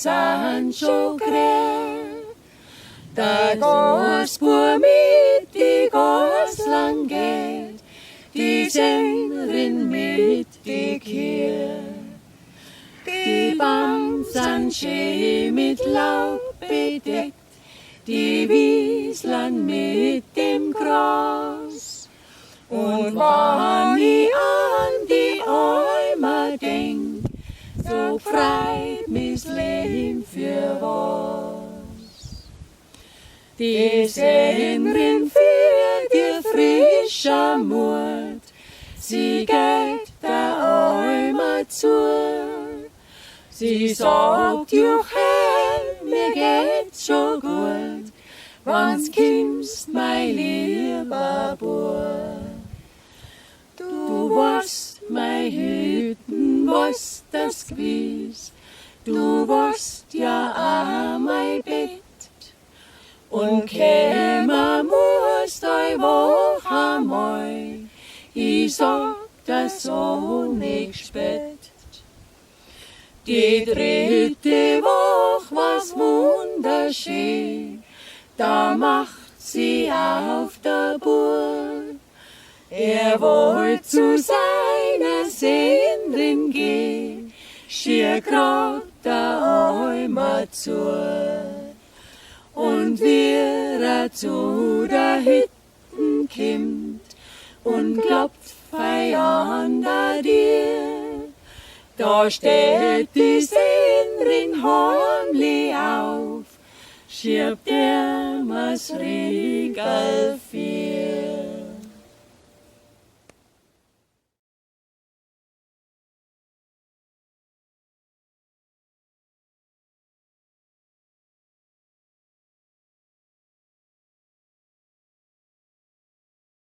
sind schon grell. Der Gasspur mit die Gaslang geht, die Sängerin mit die Kier. Die Baum sind schön mit Laub bedeckt, die Wiesland mit dem Gras. Und wenn ich an die Alma denk, so freit mich Leben für was. Die Sängerin führt ihr frischer Mut, sie geht der Alma zu. Sie sagt, Jochen, mir geht's schon gut, wenn's kommst, mein lieber Bub. Du warst mein Hüten, warst das Gewiss, du warst ja auch mein Bett. Und käme musst ei Woche einmal, ich sag das so nicht spät. Die dritte Woche war's wunderschön, da macht sie auf der Burg. Wollt zu seiner Sängerin gehen, schier grad der Alma zu. Und wie zu der Hütten kommt und klopft fei an der Tür, da steht die Sängerin heimlich auf, schiebt der Riegel viel.